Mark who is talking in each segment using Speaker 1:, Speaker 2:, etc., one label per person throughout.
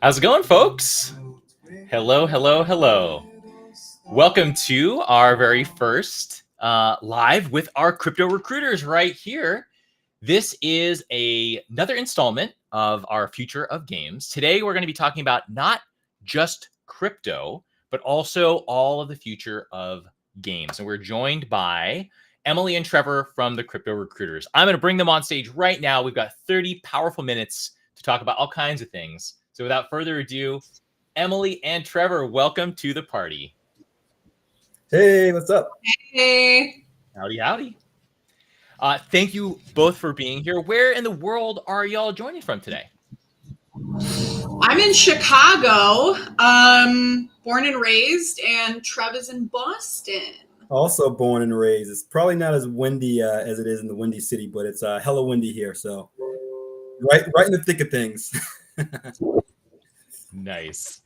Speaker 1: How's it going, folks? Hello, hello, hello. Welcome to our very first live with our crypto recruiters right here. This is another installment of our Future of Games. Today, we're going to be talking about not just crypto, but also all of the future of games. And we're joined by Emily and Trevor from the Crypto Recruiters. I'm going to bring them on stage right now. We've got 30 powerful minutes to talk about all kinds of things. So without further ado, Emily and Trevor, welcome to the party.
Speaker 2: Hey, what's up?
Speaker 3: Hey.
Speaker 1: Howdy, howdy. Thank you both for being here. Where in the world are y'all joining from today?
Speaker 3: I'm in Chicago, born and raised, and Trev is in Boston.
Speaker 2: Also born and raised. It's probably not as windy as it is in the Windy City, but it's hella windy here. So right in the thick of things.
Speaker 1: Nice.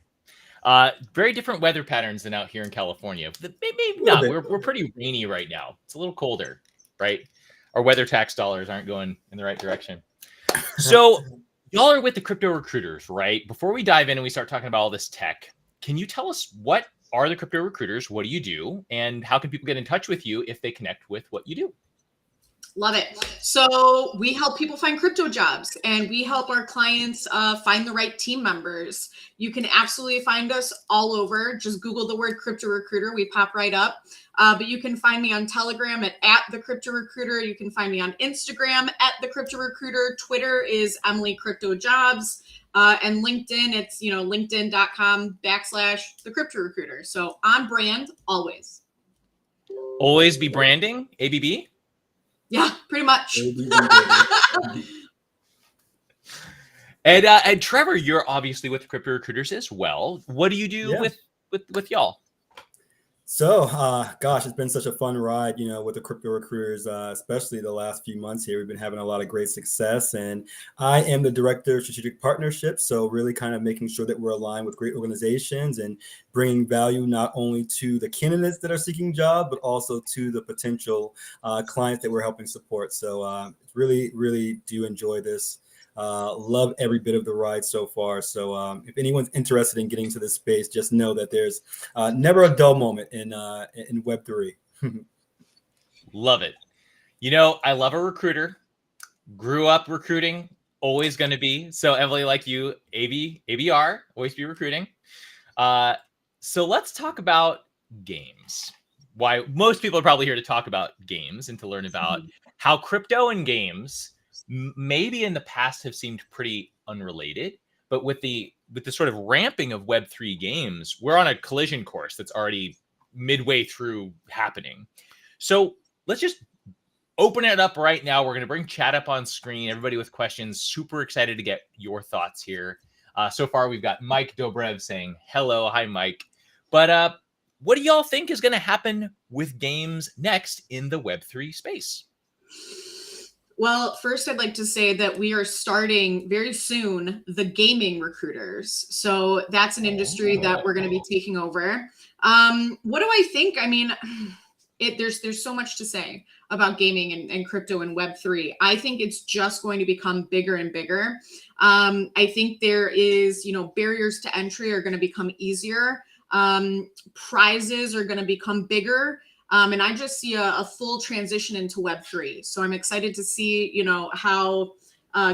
Speaker 1: Very different weather patterns than out here in California. Maybe not. We're pretty rainy right now. It's a little colder, right? Our weather tax dollars aren't going in the right direction. So y'all are with the Crypto Recruiters, right? Before we dive in and we start talking about all this tech, can you tell us what are the Crypto Recruiters? What do you do? And how can people get in touch with you if they connect with what you do?
Speaker 3: Love it. So we help people find crypto jobs, and we help our clients find the right team members. You can absolutely find us all over. Just Google the word Crypto Recruiter. We pop right up. But you can find me on Telegram at the Crypto Recruiter. You can find me on Instagram at the Crypto Recruiter. Twitter is Emily Crypto Jobs. And LinkedIn, it's linkedin.com/the Crypto Recruiter. So on brand, always.
Speaker 1: Always be branding, ABB?
Speaker 3: Yeah, pretty much.
Speaker 1: And Trevor, you're obviously with Crypto Recruiters as well. What do you do with y'all?
Speaker 2: So, gosh, it's been such a fun ride, with the Crypto Recruiters, especially the last few months here. We've been having a lot of great success, and I am the Director of Strategic Partnerships. So really kind of making sure that we're aligned with great organizations and bringing value not only to the candidates that are seeking jobs, but also to the potential clients that we're helping support. So really, really do enjoy this. Love every bit of the ride so far. So if anyone's interested in getting to this space, just know that there's never a dull moment in Web3.
Speaker 1: Love it. I love a recruiter. Grew up recruiting, always going to be. So Emily, like you, ABR, always be recruiting. So let's talk about games. Why most people are probably here to talk about games and to learn about how crypto and games maybe in the past have seemed pretty unrelated, but with the sort of ramping of Web3 games, we're on a collision course that's already midway through happening. So let's just open it up right now. We're going to bring chat up on screen. Everybody with questions, super excited to get your thoughts here. So far, we've got Mike Dobrev saying hello. Hi, Mike. But what do y'all think is going to happen with games next in the Web3 space?
Speaker 3: Well, first, I'd like to say that we are starting very soon the gaming recruiters. So that's an industry that we're going to be taking over. What do I think? I mean, there's so much to say about gaming and crypto and Web3. I think it's just going to become bigger and bigger. I think there is, barriers to entry are going to become easier. Prizes are going to become bigger. And I just see a full transition into Web3. So I'm excited to see, how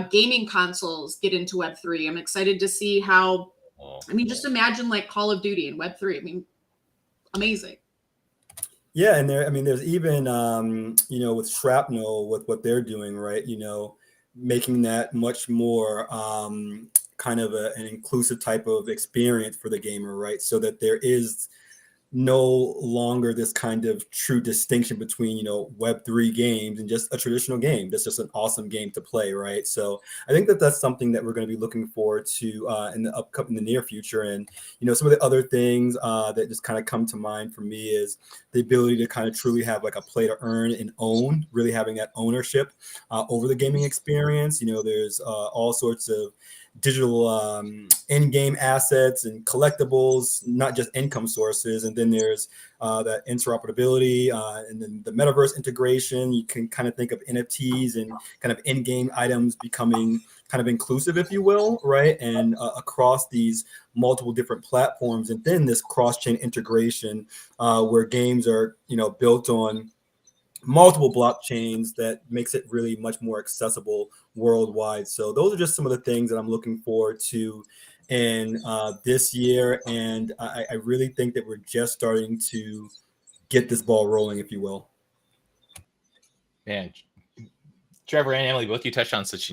Speaker 3: gaming consoles get into Web3. I'm excited to see how, just imagine like Call of Duty and Web3. Amazing.
Speaker 2: Yeah, and there's even, with Shrapnel, with what they're doing, right? Making that much more kind of an inclusive type of experience for the gamer, right? So that there is no longer this kind of true distinction between, Web3 games and just a traditional game. That's just an awesome game to play, right? So I think that that's something that we're going to be looking forward to in the near future. And, some of the other things that just kind of come to mind for me is the ability to kind of truly have like a play to earn and own, really having that ownership over the gaming experience. There's all sorts of digital in-game assets and collectibles, not just income sources. And then there's that interoperability, and then the metaverse integration. You can kind of think of NFTs and kind of in-game items becoming kind of inclusive, if you will, right? And across these multiple different platforms, and then this cross-chain integration where games are, built on multiple blockchains that makes it really much more accessible worldwide. So those are just some of the things that I'm looking forward to in this year. And I really think that we're just starting to get this ball rolling, if you will.
Speaker 1: Man, Trevor and Emily, both you touched on such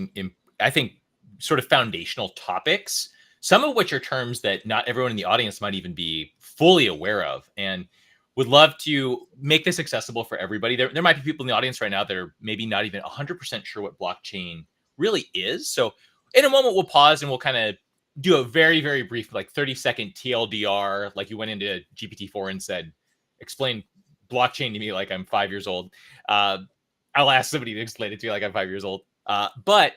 Speaker 1: I think, sort of foundational topics, some of which are terms that not everyone in the audience might even be fully aware of. And would love to make this accessible for everybody. There might be people in the audience right now that are maybe not even 100% sure what blockchain really is. So in a moment, we'll pause and we'll kind of do a very, very brief, like 30-second TLDR, like you went into GPT-4 and said, explain blockchain to me like I'm 5 years old. I'll ask somebody to explain it to you like I'm 5 years old. But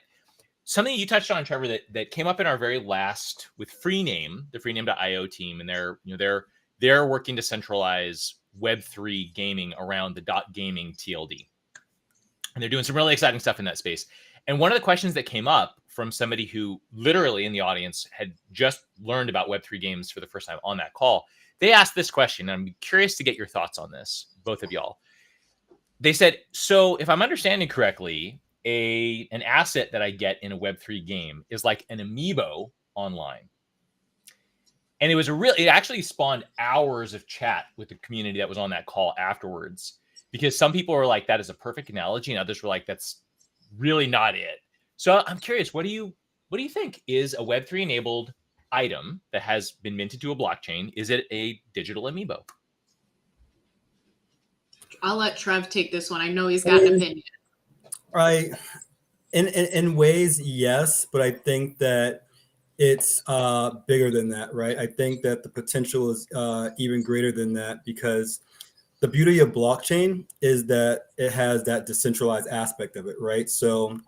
Speaker 1: something you touched on, Trevor, that came up in our very last with Freename, the Freename.io team, and they're working to centralize Web3 gaming around the .gaming TLD. And they're doing some really exciting stuff in that space. And one of the questions that came up from somebody who literally in the audience had just learned about Web3 games for the first time on that call, they asked this question, and I'm curious to get your thoughts on this, both of y'all. They said, so if I'm understanding correctly, an asset that I get in a Web3 game is like an amiibo online. And it actually spawned hours of chat with the community that was on that call afterwards, because some people were like, that is a perfect analogy. And others were like, that's really not it. So I'm curious, what do you think is a Web3 enabled item that has been minted to a blockchain? Is it a digital amiibo?
Speaker 3: I'll let Trev take this one. I know he's got an opinion.
Speaker 2: Right. In ways, yes, but I think that it's bigger than that, right? I think that the potential is even greater than that, because the beauty of blockchain is that it has that decentralized aspect of it, right? So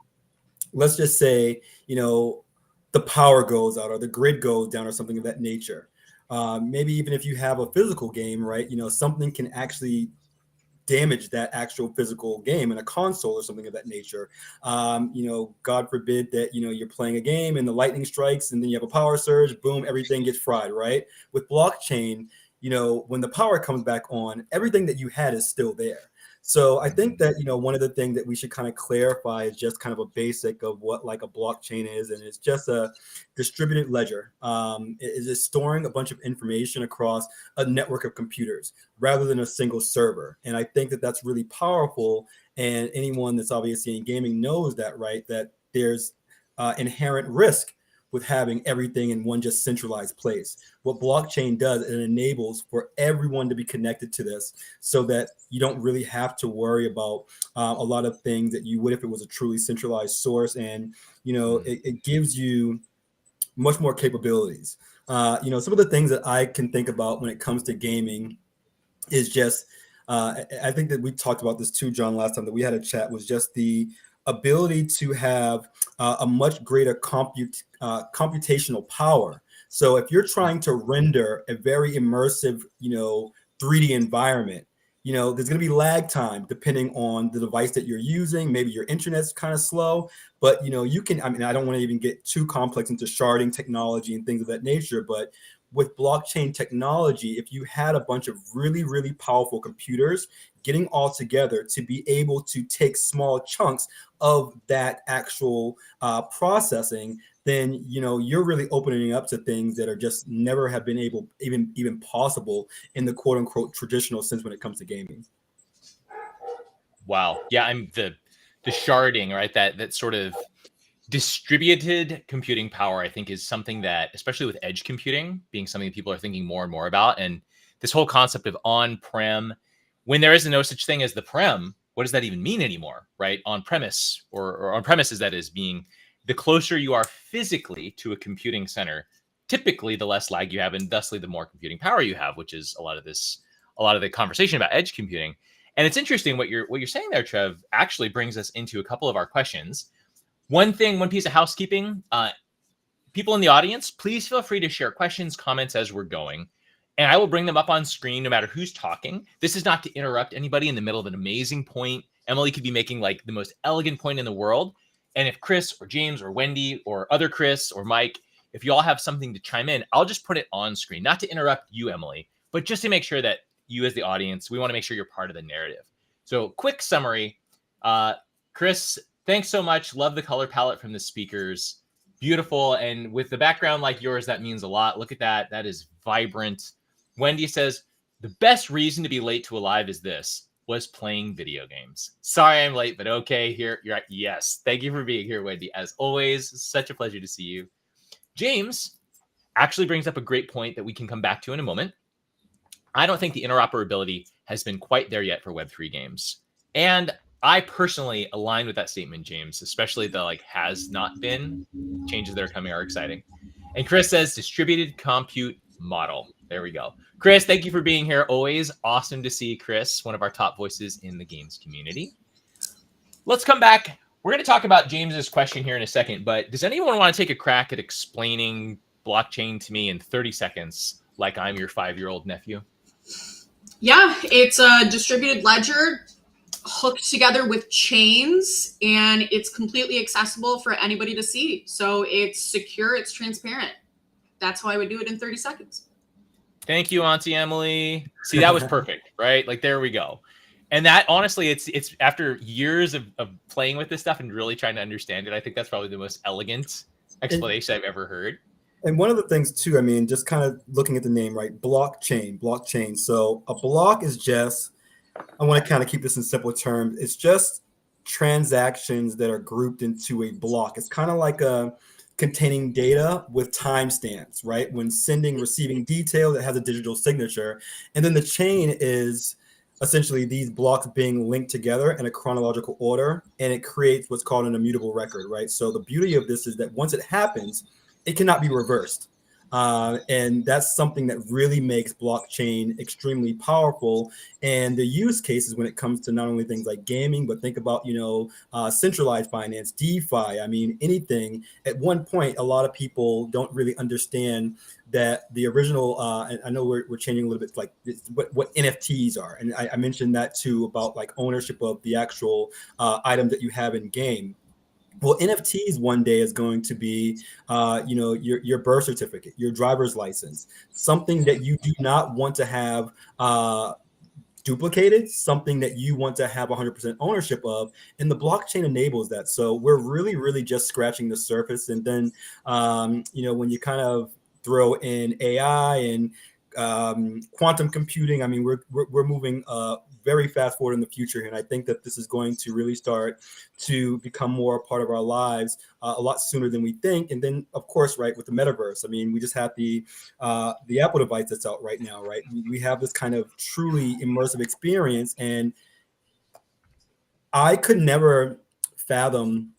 Speaker 2: let's just say, the power goes out or the grid goes down or something of that nature. Maybe even if you have a physical game, right? Something can actually damage that actual physical game in a console or something of that nature. God forbid that, you're playing a game and the lightning strikes and then you have a power surge, boom, everything gets fried, right? With blockchain, when the power comes back on, everything that you had is still there. So I think that, one of the things that we should kind of clarify is just kind of a basic of what like a blockchain is. And it's just a distributed ledger. It is storing a bunch of information across a network of computers rather than a single server. And I think that that's really powerful. And anyone that's obviously in gaming knows that, right? That there's inherent risk with having everything in one just centralized place. What blockchain does, it enables for everyone to be connected to this so that you don't really have to worry about a lot of things that you would if it was a truly centralized source. And, it gives you much more capabilities. Some of the things that I can think about when it comes to gaming is just, I think that we talked about this too, John, last time that we had a chat, was just the ability to have a much greater computational power. So if you're trying to render a very immersive, 3D environment, there's going to be lag time depending on the device that you're using. Maybe your internet's kind of slow, but you can, I don't want to even get too complex into sharding technology and things of that nature, but with blockchain technology, if you had a bunch of really, really powerful computers getting all together to be able to take small chunks of that actual processing, then you're really opening up to things that are just never have been able, even possible in the quote unquote traditional sense when it comes to gaming.
Speaker 1: Wow. Yeah, I'm the sharding, right? That sort of distributed computing power, I think, is something that, especially with edge computing being something that people are thinking more and more about. And this whole concept of on-prem, when there is no such thing as the prem, what does that even mean anymore, right? On-premise or on-premises, that is, being the closer you are physically to a computing center, typically the less lag you have and thusly the more computing power you have, which is a lot of the conversation about edge computing. And it's interesting what you're saying there, Trev, actually brings us into a couple of our questions. One piece of housekeeping, people in the audience, please feel free to share questions, comments as we're going, and I will bring them up on screen no matter who's talking. This is not to interrupt anybody in the middle of an amazing point. Emily could be making like the most elegant point in the world. And if Chris or James or Wendy or other Chris or Mike, if you all have something to chime in, I'll just put it on screen, not to interrupt you, Emily, but just to make sure that you as the audience, we want to make sure you're part of the narrative. So quick summary. Chris, thanks so much. Love the color palette from the speakers. Beautiful. And with the background like yours, that means a lot. Look at that. That is vibrant. Wendy says, the best reason to be late to a live is this, was playing video games. Sorry I'm late, but okay, here you're at. Yes. Thank you for being here, Wendy. As always, such a pleasure to see you. James actually brings up a great point that we can come back to in a moment. I don't think the interoperability has been quite there yet for Web3 games. And I personally align with that statement, James, especially the like has not been. Changes that are coming are exciting. And Chris says distributed compute model. There we go. Chris, thank you for being here. Always awesome to see Chris, one of our top voices in the games community. Let's come back. We're going to talk about James's question here in a second, but does anyone want to take a crack at explaining blockchain to me in 30 seconds like I'm your 5-year-old nephew?
Speaker 3: Yeah, it's a distributed ledger hooked together with chains, and it's completely accessible for anybody to see. So it's secure, it's transparent. That's how I would do it in 30 seconds.
Speaker 1: Thank you, Auntie Emily. See, that was perfect, right? Like, there we go. And that, honestly, it's after years of playing with this stuff and really trying to understand it, I think that's probably the most elegant explanation I've ever heard.
Speaker 2: And one of the things too, I mean, just kind of looking at the name, right? Blockchain. So a block is just, I want to kind of keep this in simple terms. It's just transactions that are grouped into a block. It's kind of like containing data with timestamps, right? When sending, receiving detail that has a digital signature. And then the chain is essentially these blocks being linked together in a chronological order, and it creates what's called an immutable record, right? So the beauty of this is that once it happens, it cannot be reversed. And that's something that really makes blockchain extremely powerful. And the use cases when it comes to not only things like gaming, but think about, centralized finance, DeFi, I mean, anything. At one point, a lot of people don't really understand that the original, and I know we're changing a little bit, like what NFTs are. And I mentioned that too, about like ownership of the actual item that you have in game. Well, NFTs one day is going to be, your birth certificate, your driver's license, something that you do not want to have duplicated, something that you want to have 100% ownership of, and the blockchain enables that. So we're really, really just scratching the surface. And then, when you kind of throw in AI and quantum computing, I mean, we're moving very fast forward in the future here. And I think that this is going to really start to become more a part of our lives a lot sooner than we think. And then, of course, right, with the metaverse, I mean, we just have the Apple device that's out right now, right? We have this kind of truly immersive experience. And I could never fathom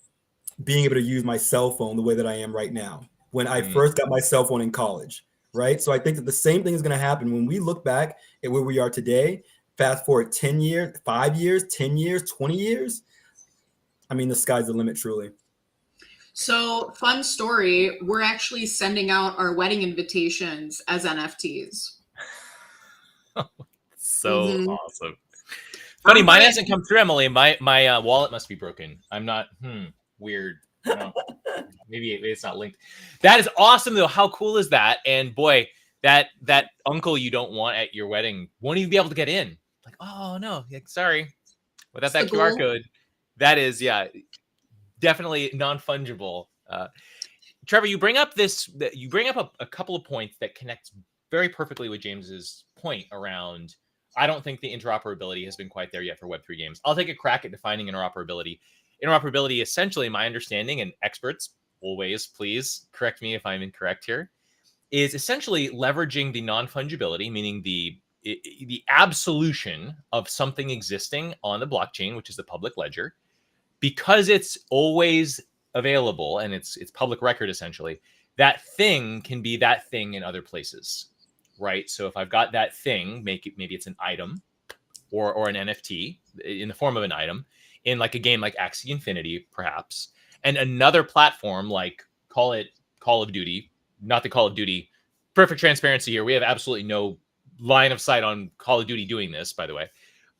Speaker 2: being able to use my cell phone the way that I am right now when I first got my cell phone in college. Right. So I think that the same thing is going to happen when we look back at where we are today. Fast forward 10 years, 5 years, 10 years, 20 years. I mean, the sky's the limit, truly.
Speaker 3: So, fun story. We're actually sending out our wedding invitations as NFTs.
Speaker 1: So awesome. Funny, mine hasn't come through, Emily. My wallet must be broken. I'm not, weird. Maybe it's not linked. That is awesome, though. How cool is that? And boy, that uncle you don't want at your wedding won't even be able to get in. Like, oh no, sorry. Without that QR code, that is, definitely non-fungible. Trevor, you bring up a couple of points that connect very perfectly with James's point around. I don't think the interoperability has been quite there yet for Web3 games. I'll take a crack at defining interoperability. Interoperability, essentially, my understanding, and experts always, please correct me if I'm incorrect here, is essentially leveraging the non-fungibility, meaning the absolution of something existing on the blockchain, which is the public ledger, because it's always available and it's public record, essentially. That thing can be that thing in other places, right? So if I've got that thing, maybe it's an item or an NFT in the form of an item in like a game like Axie Infinity, perhaps, and another platform, like call it Call of Duty, not the Call of Duty. Perfect transparency here. We have absolutely no line of sight on Call of Duty doing this, by the way.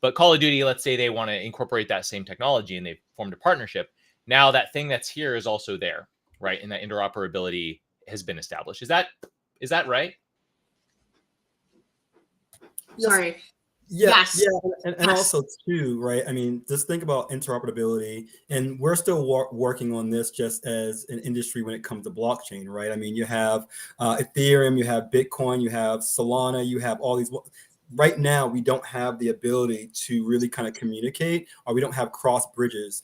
Speaker 1: But Call of Duty, let's say they want to incorporate that same technology and they've formed a partnership. Now that thing that's here is also there, right? And that interoperability has been established. Is that right?
Speaker 3: Sorry.
Speaker 2: Yeah,
Speaker 3: Yes.
Speaker 2: yeah, and
Speaker 3: Yes.
Speaker 2: also too, right? I mean, just think about interoperability, and we're still working on this just as an industry when it comes to blockchain, right? I mean, you have Ethereum, you have Bitcoin, you have Solana, you have all these. Right now, we don't have the ability to really kind of communicate, or we don't have cross bridges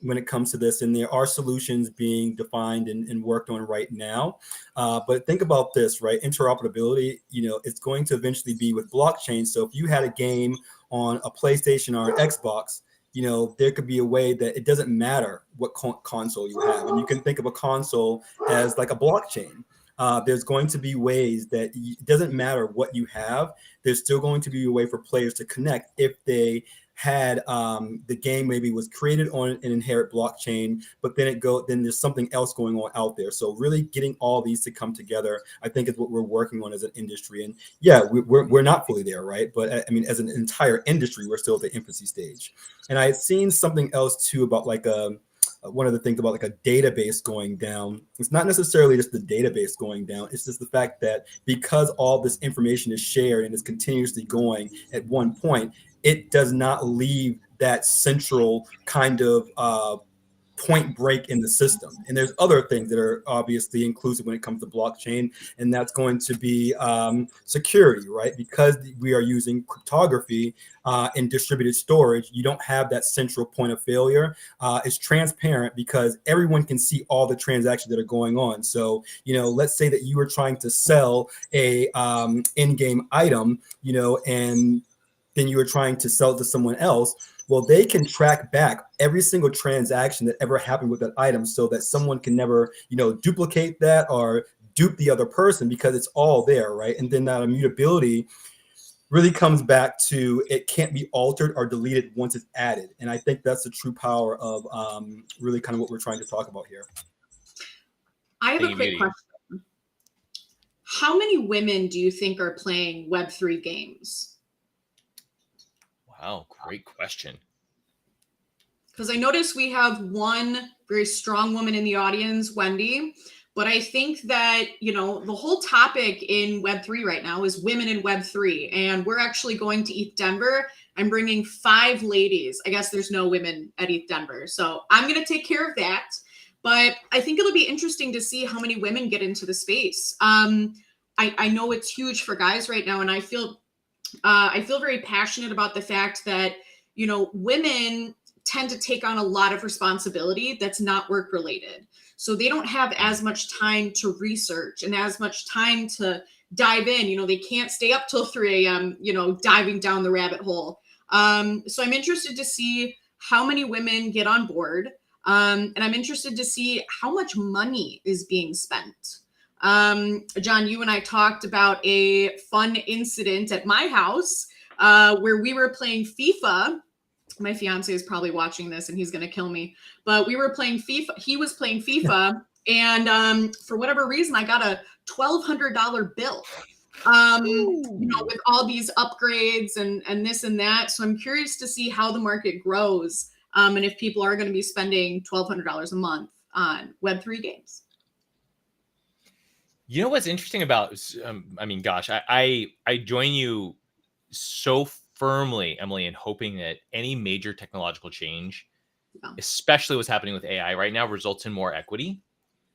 Speaker 2: when it comes to this. And there are solutions being defined and worked on right now. But think about this, right? Interoperability, it's going to eventually be with blockchain. So if you had a game on a PlayStation or an Xbox, there could be a way that it doesn't matter what console you have. And you can think of a console as like a blockchain. There's going to be ways that it doesn't matter what you have. There's still going to be a way for players to connect if they had the game maybe was created on an inherent blockchain, but then there's something else going on out there. So really getting all these to come together, I think, is what we're working on as an industry. And yeah, we're not fully there, right? But I mean, as an entire industry, we're still at the infancy stage. And I had seen something else too about like one of the things about like a database going down. It's not necessarily just the database going down. It's just the fact that because all this information is shared and is continuously going at one point, it does not leave that central kind of point break in the system. And there's other things that are obviously inclusive when it comes to blockchain, and that's going to be security, right? Because we are using cryptography and distributed storage, you don't have that central point of failure. It's transparent because everyone can see all the transactions that are going on. So, let's say that you were trying to sell a in-game item, and then you were trying to sell it to someone else. Well, they can track back every single transaction that ever happened with that item so that someone can never, duplicate that or dupe the other person because it's all there, right? And then that immutability really comes back to it can't be altered or deleted once it's added. And I think that's the true power of really kind of what we're trying to talk about here.
Speaker 3: I have a quick question. How many women do you think are playing Web3 games?
Speaker 1: Wow, great question.
Speaker 3: Because I noticed we have one very strong woman in the audience, Wendy. But I think that, the whole topic in Web3 right now is women in Web3. And we're actually going to ETH Denver. I'm bringing 5 ladies. I guess there's no women at ETH Denver. So I'm going to take care of that. But I think it'll be interesting to see how many women get into the space. I know it's huge for guys right now. And I feel very passionate about the fact that, women tend to take on a lot of responsibility that's not work related. So they don't have as much time to research and as much time to dive in. They can't stay up till 3 a.m., diving down the rabbit hole. So I'm interested to see how many women get on board. And I'm interested to see how much money is being spent. John, you and I talked about a fun incident at my house where we were playing FIFA. My fiance is probably watching this and he's going to kill me, but we were playing FIFA. He was playing FIFA and for whatever reason, I got a $1,200 bill, with all these upgrades and this and that. So I'm curious to see how the market grows and if people are going to be spending $1,200 a month on Web3 games.
Speaker 1: You know what's interesting about, I join you so firmly, Emily, in hoping that any major technological change, especially what's happening with AI right now, results in more equity,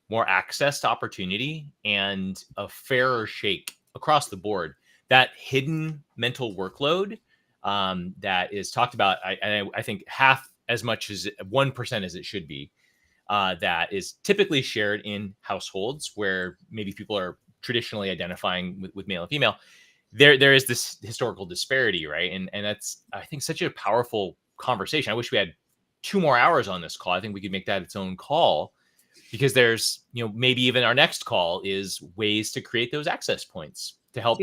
Speaker 1: more access to opportunity, and a fairer shake across the board. That hidden mental workload that is talked about, I think half as much as 1% as it should be, that is typically shared in households where maybe people are traditionally identifying with male and female. There is this historical disparity, right? And that's, I think, such a powerful conversation. I wish we had 2 more hours on this call. I think we could make that its own call because there's, maybe even our next call is ways to create those access points to help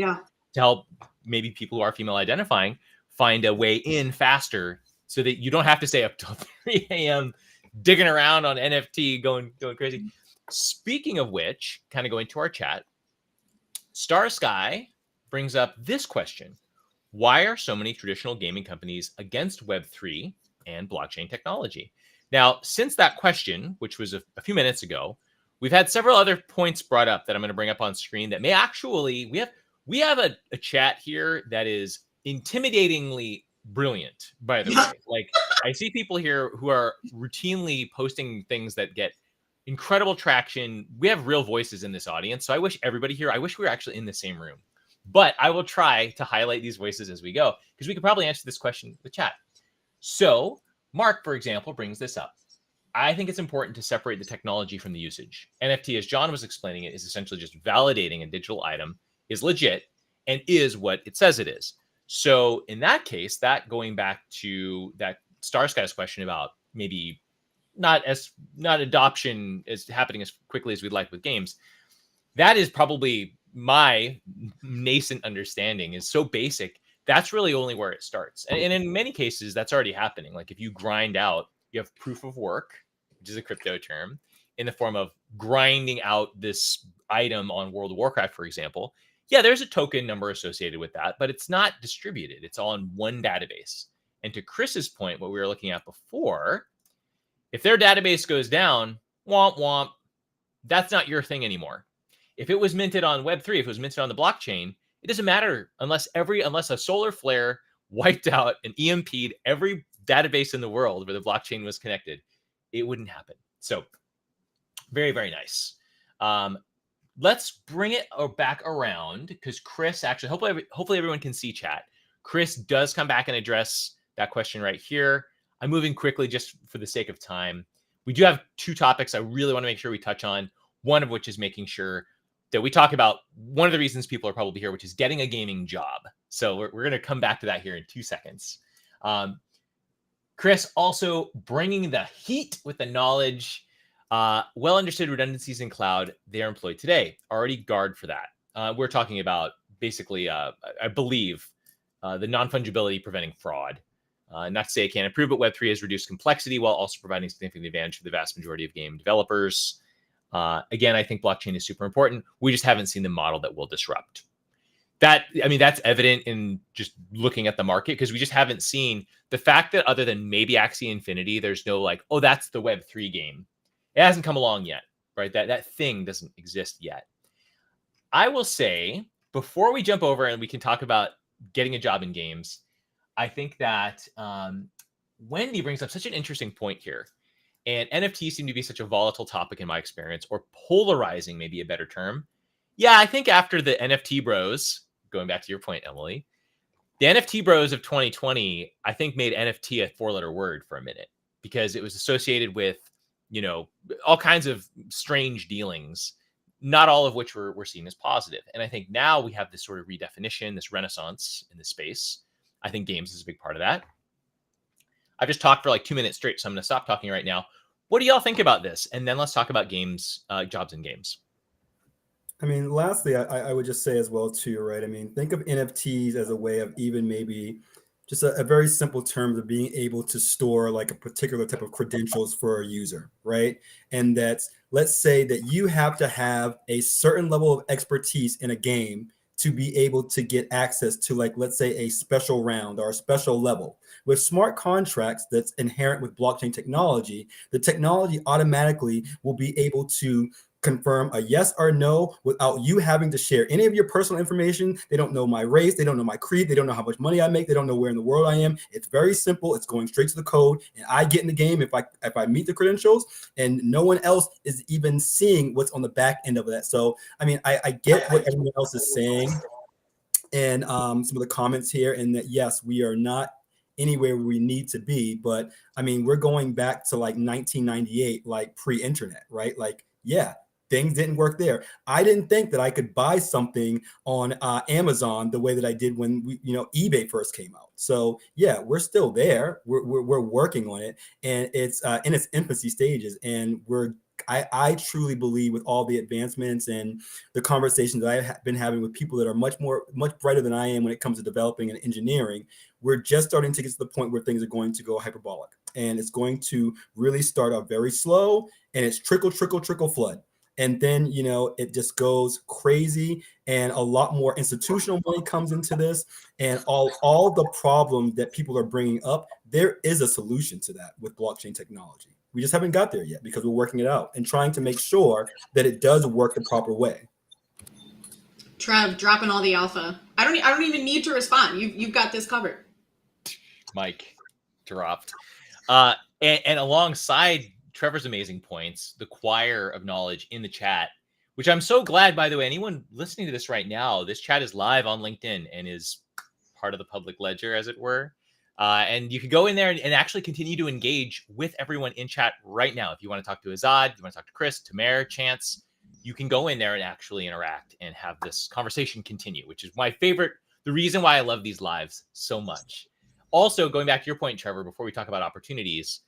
Speaker 1: maybe people who are female identifying find a way in faster so that you don't have to stay up till 3 a.m. digging around on NFT, going crazy. Speaking of which, kind of going to our chat, Star Sky brings up this question. Why are so many traditional gaming companies against Web3 and blockchain technology? Now, since that question, which was a few minutes ago, we've had several other points brought up that I'm going to bring up on screen that may actually, we have a chat here that is intimidatingly brilliant, by the way. Like, I see people here who are routinely posting things that get incredible traction. We have real voices in this audience. So I wish everybody here, I wish we were actually in the same room. But I will try to highlight these voices as we go, because we could probably answer this question in the chat. So Mark, for example, brings this up. I think it's important to separate the technology from the usage. NFT, as John was explaining it, is essentially just validating a digital item is legit and is what it says it is. So in that case, that going back to that Star Skies question about maybe not adoption is happening as quickly as we'd like with games, that is probably my nascent understanding is so basic. That's really only where it starts. And in many cases, that's already happening. Like if you grind out, you have proof of work, which is a crypto term, in the form of grinding out this item on World of Warcraft, for example. Yeah, there's a token number associated with that, but it's not distributed. It's all in one database. And to Chris's point, what we were looking at before, if their database goes down, womp womp, that's not your thing anymore. If it was minted on Web3, if it was minted on the blockchain, it doesn't matter unless a solar flare wiped out and EMP'd every database in the world where the blockchain was connected, it wouldn't happen. So very, very nice. Let's bring it back around because Chris actually, hopefully everyone can see chat. Chris does come back and address that question right here. I'm moving quickly just for the sake of time. We do have two topics I really want to make sure we touch on, one of which is making sure that we talk about one of the reasons people are probably here, which is getting a gaming job. So we're going to come back to that here in 2 seconds. Chris also bringing the heat with the knowledge, well understood redundancies in cloud, they are employed today, already guard for that. We're talking about basically, I believe, the non-fungibility preventing fraud. Not to say it can't improve, but Web3 has reduced complexity while also providing significant advantage for the vast majority of game developers. Again, I think blockchain is super important. We just haven't seen the model that will disrupt. That's evident in just looking at the market because we just haven't seen the fact that other than maybe Axie Infinity, there's no like, oh, that's the Web3 game. It hasn't come along yet, right? That thing doesn't exist yet. I will say, before we jump over and we can talk about getting a job in games, I think that Wendy brings up such an interesting point here. And NFTs seem to be such a volatile topic in my experience, or polarizing, maybe a better term. Yeah, I think after the NFT bros, going back to your point, Emily, the NFT bros of 2020, I think made NFT a 4-letter word for a minute because it was associated with, all kinds of strange dealings, not all of which were seen as positive. And I think now we have this sort of redefinition, this renaissance in the space. I think games is a big part of that. I've just talked for like 2 minutes straight, so I'm going to stop talking right now. What do y'all think about this? And then let's talk about games, jobs in games.
Speaker 2: I mean, lastly, I would just say as well too, right? I mean, think of NFTs as a way of even maybe just a very simple term of being able to store like a particular type of credentials for a user, right? And that's, let's say that you have to have a certain level of expertise in a game to be able to get access to, like, let's say a special round or a special level. With smart contracts that's inherent with blockchain technology, the technology automatically will be able to confirm a yes or no without you having to share any of your personal information. They don't know my race. They don't know my creed. They don't know how much money I make. They don't know where in the world I am. It's very simple. It's going straight to the code. And I get in the game if I meet the credentials, and no one else is even seeing what's on the back end of that. So, I mean, I get what everyone else is saying and some of the comments here, and that, yes, we are not anywhere where we need to be. But I mean, we're going back to like 1998, like pre-internet, right? Like, yeah, things didn't work there. I didn't think that I could buy something on Amazon the way that I did when eBay first came out. So yeah, we're still there. We're working on it, and it's in its infancy stages. And I truly believe with all the advancements and the conversations that I've been having with people that are much brighter than I am when it comes to developing and engineering, we're just starting to get to the point where things are going to go hyperbolic, and it's going to really start out very slow, and it's trickle, flood. And then, it just goes crazy, and a lot more institutional money comes into this, and all the problems that people are bringing up, there is a solution to that with blockchain technology. We just haven't got there yet because we're working it out and trying to make sure that it does work the proper way.
Speaker 3: Trev, dropping all the alpha. I don't even need to respond. You've got this covered.
Speaker 1: Mike dropped. And alongside Trevor's amazing points, the choir of knowledge in the chat, which I'm so glad, by the way, anyone listening to this right now, this chat is live on LinkedIn and is part of the public ledger, as it were. And you can go in there and actually continue to engage with everyone in chat right now. If you want to talk to Azad, you want to talk to Chris, Tamer, Chance, you can go in there and actually interact and have this conversation continue, which is my favorite, the reason why I love these lives so much. Also, going back to your point, Trevor, before we talk about opportunities,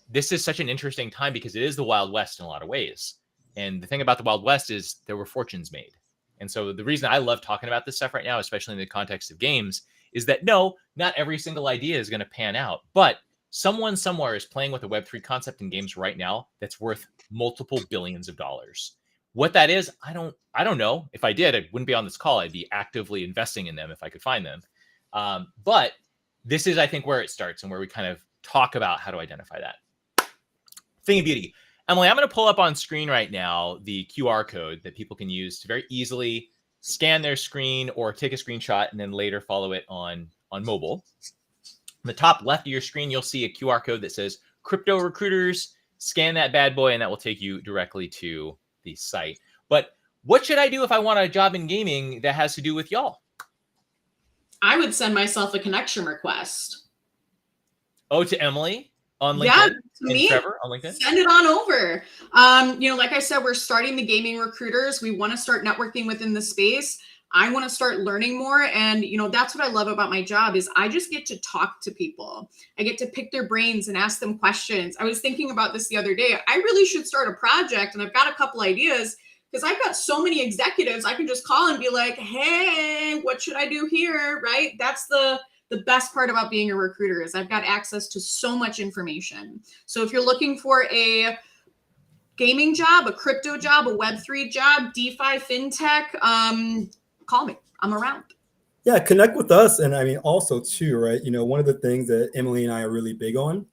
Speaker 1: this is such an interesting time because it is the Wild West in a lot of ways. And the thing about the Wild West is there were fortunes made. And so the reason I love talking about this stuff right now, especially in the context of games, is that no, not every single idea is going to pan out, but someone somewhere is playing with a Web3 concept in games right now that's worth multiple billions of dollars. What that is, I don't know. If I did, I wouldn't be on this call. I'd be actively investing in them if I could find them. But this is, I think, where it starts and where we kind of talk about how to identify that. Thing of beauty. Emily, I'm going to pull up on screen right now the QR code that people can use to very easily scan their screen or take a screenshot and then later follow it on mobile. On the top left of your screen, you'll see a QR code that says Crypto Recruiters. Scan that bad boy, and that will take you directly to the site. But what should I do if I want a job in gaming that has to do with y'all?
Speaker 3: I would send myself a connection request.
Speaker 1: Oh, to Emily on LinkedIn?
Speaker 3: Yeah, to me,
Speaker 1: Trevor on LinkedIn?
Speaker 3: Send it on over. Like I said, we're starting the gaming recruiters. We want to start networking within the space. I want to start learning more. And, that's what I love about my job is I just get to talk to people. I get to pick their brains and ask them questions. I was thinking about this the other day. I really should start a project, and I've got a couple ideas because I've got so many executives. I can just call and be like, hey, what should I do here? Right? That's the best part about being a recruiter is I've got access to so much information. So if you're looking for a gaming job, a crypto job, a Web3 job, DeFi, FinTech, call me. I'm around.
Speaker 2: Yeah, connect with us. And I mean, also too, right? One of the things that Emily and I are really big on,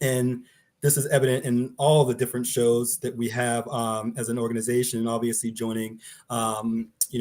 Speaker 2: and this is evident in all the different shows that we have as an organization, and obviously joining,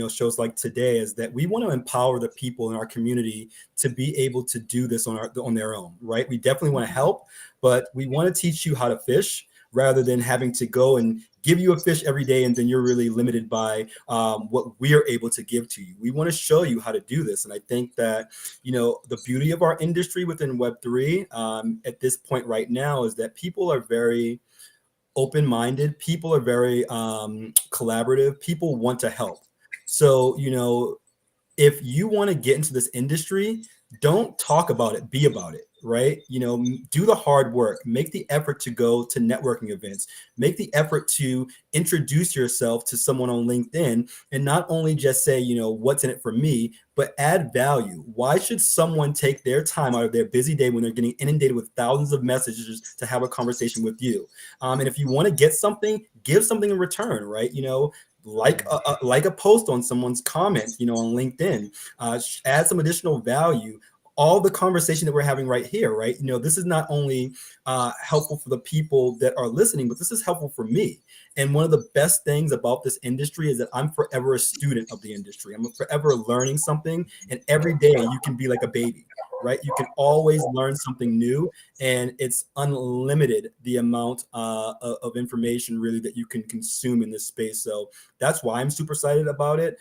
Speaker 2: shows like today, is that we want to empower the people in our community to be able to do this on their own, right? We definitely want to help, but we want to teach you how to fish rather than having to go and give you a fish every day, and then you're really limited by what we are able to give to you. We want to show you how to do this. And I think that, the beauty of our industry within Web3 at this point right now is that people are very open-minded. People are very collaborative. People want to help. So, if you want to get into this industry, don't talk about it, be about it, right? Do the hard work, make the effort to go to networking events, make the effort to introduce yourself to someone on LinkedIn, and not only just say, what's in it for me, but add value. Why should someone take their time out of their busy day when they're getting inundated with thousands of messages to have a conversation with you? And if you want to get something, give something in return, right? Like a post on someone's comment, on LinkedIn, add some additional value. All the conversation that we're having right here, right? This is not only helpful for the people that are listening, but this is helpful for me. And one of the best things about this industry is that I'm forever a student of the industry. I'm forever learning something, and every day you can be like a baby, right? You can always learn something new, and it's unlimited the amount of information really that you can consume in this space. So that's why I'm super excited about it.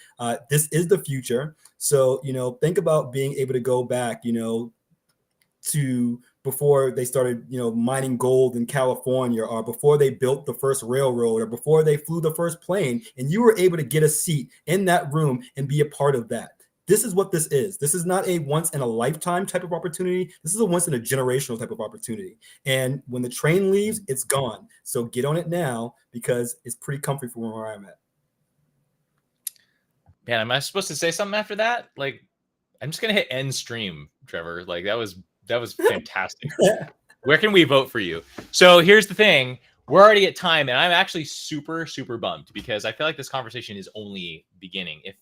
Speaker 2: This is the future. So, think about being able to go back, to before they started, mining gold in California, or before they built the first railroad, or before they flew the first plane, and you were able to get a seat in that room and be a part of that. This is what this is. This is not a once in a lifetime type of opportunity. This is a once in a generational type of opportunity. And when the train leaves, it's gone. So get on it now, because it's pretty comfy from where I'm at.
Speaker 1: Man, am I supposed to say something after that? Like, I'm just gonna hit end stream, Trevor. Like, that was fantastic. Where can we vote for you? So here's the thing. we're already at time, and I'm actually super, super bummed because I feel like this conversation is only beginning. If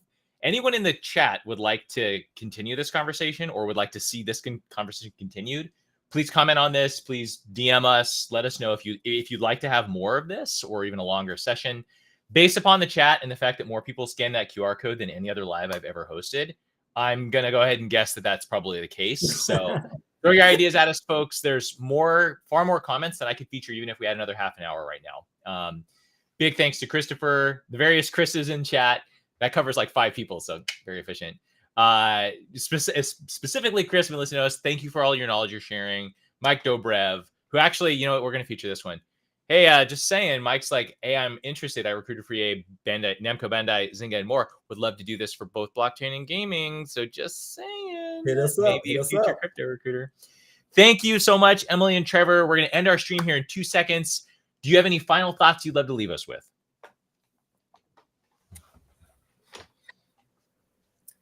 Speaker 1: anyone in the chat would like to continue this conversation or would like to see this conversation continued, please comment on this. Please DM us. Let us know if you'd like to have more of this or even a longer session. Based upon the chat and the fact that more people scan that QR code than any other live I've ever hosted, I'm going to go ahead and guess that that's probably the case. So throw your ideas at us, folks. There's far more comments that I could feature even if we had another half an hour right now. Big thanks to Christopher, the various Chris's in chat. That covers like 5 people, so very efficient. Specifically, Chris, been listening to us. Thank you for all your knowledge you're sharing. Mike Dobrev, who actually, you know what, we're going to feature this one. Hey, just saying, Mike's like, hey, I'm interested. I recruited for EA, Bandai, Namco Bandai, Zynga, and more. Would love to do this for both blockchain and gaming. So just saying,
Speaker 2: hit us up.
Speaker 1: Maybe a future crypto recruiter. Thank you so much, Emily and Trevor. We're going to end our stream here in 2 seconds. Do you have any final thoughts you'd love to leave us with?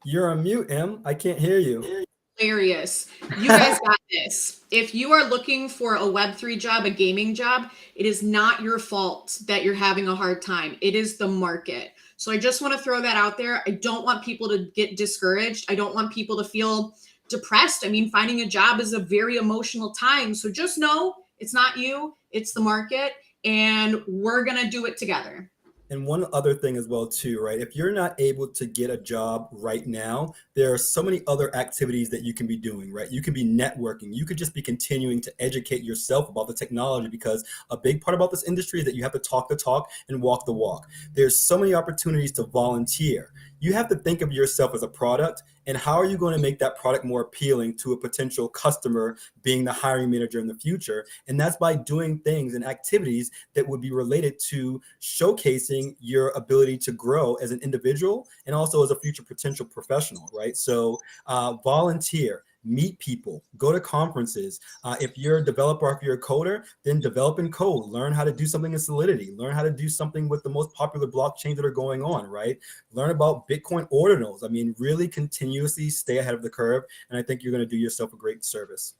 Speaker 2: You're on mute, Em. I can't hear you.
Speaker 3: Hilarious. You guys got this. If you are looking for a Web3 job, a gaming job, it is not your fault that you're having a hard time. It is the market. So I just want to throw that out there. I don't want people to get discouraged. I don't want people to feel depressed. I mean, finding a job is a very emotional time. So just know it's not you, it's the market, and we're going to do it together.
Speaker 2: And one other thing as well, too, right? If you're not able to get a job right now, there are so many other activities that you can be doing, right? You can be networking. You could just be continuing to educate yourself about the technology, because a big part about this industry is that you have to talk the talk and walk the walk. There's so many opportunities to volunteer. You have to think of yourself as a product, and how are you going to make that product more appealing to a potential customer being the hiring manager in the future? And that's by doing things and activities that would be related to showcasing your ability to grow as an individual and also as a future potential professional, right? So volunteer. Meet people, go to conferences. If you're a developer, or if you're a coder, then develop and code. Learn how to do something in Solidity. Learn how to do something with the most popular blockchains that are going on, right? Learn about Bitcoin ordinals. I mean, really continuously stay ahead of the curve. And I think you're going to do yourself a great service.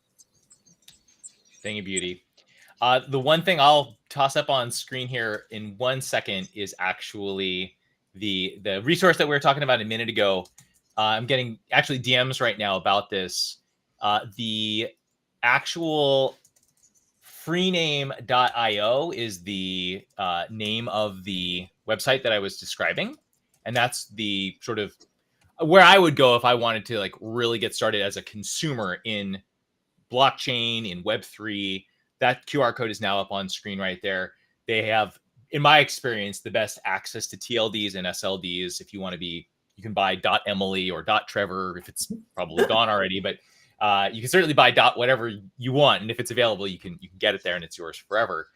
Speaker 1: Thank you, Beauty. The one thing I'll toss up on screen here in 1 second is actually the resource that we were talking about a minute ago. I'm getting actually DMs right now about this. The actual freename.io is the name of the website that I was describing. And that's the sort of where I would go if I wanted to like really get started as a consumer in blockchain, in Web3. That QR code is now up on screen right there. They have, in my experience, the best access to TLDs and SLDs. If you want to be, you can buy .emily or .trevor if it's probably gone already, but you can certainly buy whatever you want, and if it's available, you can get it there, and it's yours forever,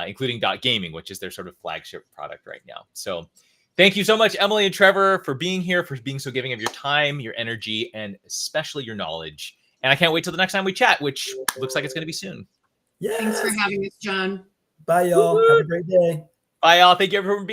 Speaker 1: including .gaming, which is their sort of flagship product right now. So thank you so much, Emily and Trevor, for being here, for being so giving of your time, your energy, and especially your knowledge. And I can't wait till the next time we chat, which looks like it's going to be soon.
Speaker 2: Yeah.
Speaker 3: Thanks for having us, John.
Speaker 2: Bye, y'all.
Speaker 1: Woo-hoo.
Speaker 2: Have a great day.
Speaker 1: Bye, y'all. Thank you, everyone, for being